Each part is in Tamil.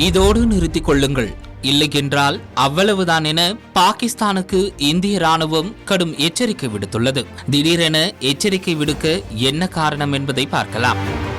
இதோடு நிறுத்திக் கொள்ளுங்கள், இல்லையென்றால் அவ்வளவுதான் என பாகிஸ்தானுக்கு இந்திய ராணுவம் கடும் எச்சரிக்கை விடுத்துள்ளது. திடீரென எச்சரிக்கை விடுக்க என்ன காரணம் என்பதை பார்க்கலாம்.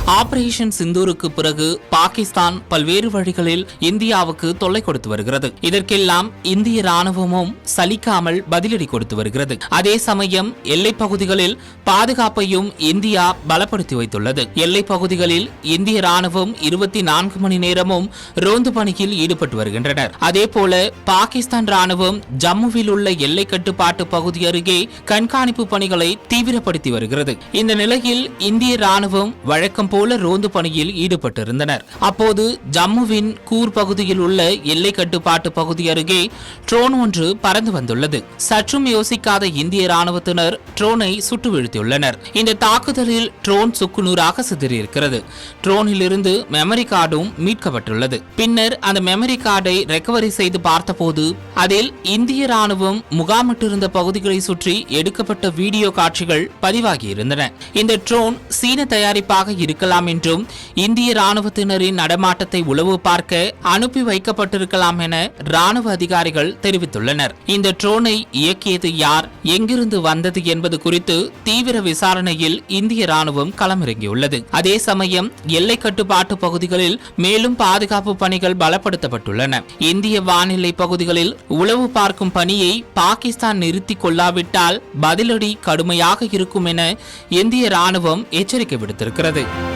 ஆபரேஷன் சிந்தூருக்கு பிறகு பாகிஸ்தான் பல்வேறு வழிகளில் இந்தியாவுக்கு தொல்லை கொடுத்து வருகிறது. இதற்கெல்லாம் இந்திய ராணுவமும் சலிக்காமல் பதிலடி கொடுத்து வருகிறது. அதே சமயம் எல்லைப் பகுதிகளில் பாதுகாப்பையும் இந்தியா பலப்படுத்தி வைத்துள்ளது. எல்லைப் பகுதிகளில் இந்திய ராணுவம் 24 மணி நேரமும் ரோந்து பணியில் ஈடுபட்டு வருகின்றனர். அதேபோல பாகிஸ்தான் ராணுவம் ஜம்முவில் உள்ள எல்லை கட்டுப்பாட்டு பகுதி அருகே கண்காணிப்பு பணிகளை தீவிரப்படுத்தி வருகிறது. இந்த நிலையில் இந்திய ராணுவம் வழக்கம் போல ரோந்து பணியில் ஈடுபட்டிருந்தனர். அப்போது ஜம்முவின் கூர் பகுதியில் உள்ள எல்லை கட்டுப்பாட்டு பகுதி அருகே ட்ரோன் ஒன்று பறந்து வந்துள்ளது. சற்றும் யோசிக்காத இந்திய ராணுவத்தினர் ட்ரோனை சுட்டு வீழ்த்தியுள்ளனர். இந்த தாக்குதலில் ட்ரோன் சுக்குநூறாக சிதறியிருக்கிறது. ட்ரோனில் இருந்து மெமரி கார்டும் மீட்கப்பட்டுள்ளது. பின்னர் அந்த மெமரி கார்டை ரெக்கவரி செய்து பார்த்தபோது அதில் இந்திய ராணுவம் முகாமிட்டிருந்த பகுதிகளை சுற்றி எடுக்கப்பட்ட வீடியோ காட்சிகள் பதிவாகியிருந்தன. இந்த ட்ரோன் சீன தயாரிப்பாக இருக்கலாம் என்றும் இந்திய ராணுவத்தினரின் நடமாட்டத்தை உளவு பார்க்க அனுப்பி வைக்கப்பட்டிருக்கலாம் என ராணுவ அதிகாரிகள் தெரிவித்துள்ளனர். இந்த ட்ரோனை இயக்கியது யார், எங்கிருந்து வந்தது என்பது குறித்து தீவிர விசாரணையில் இந்திய ராணுவம் களமிறங்கியுள்ளது. அதே சமயம் எல்லை கட்டுப்பாட்டு பகுதிகளில் மேலும் பாதுகாப்பு பணிகள் பலப்படுத்தப்பட்டுள்ளன. இந்திய வானிலை பகுதிகளில் உளவு பார்க்கும் பணியை பாகிஸ்தான் நிறுத்திக் கொள்ளாவிட்டால் பதிலடி கடுமையாக இருக்கும் என இந்திய ராணுவம் எச்சரிக்கை விடுத்திருக்கிறது.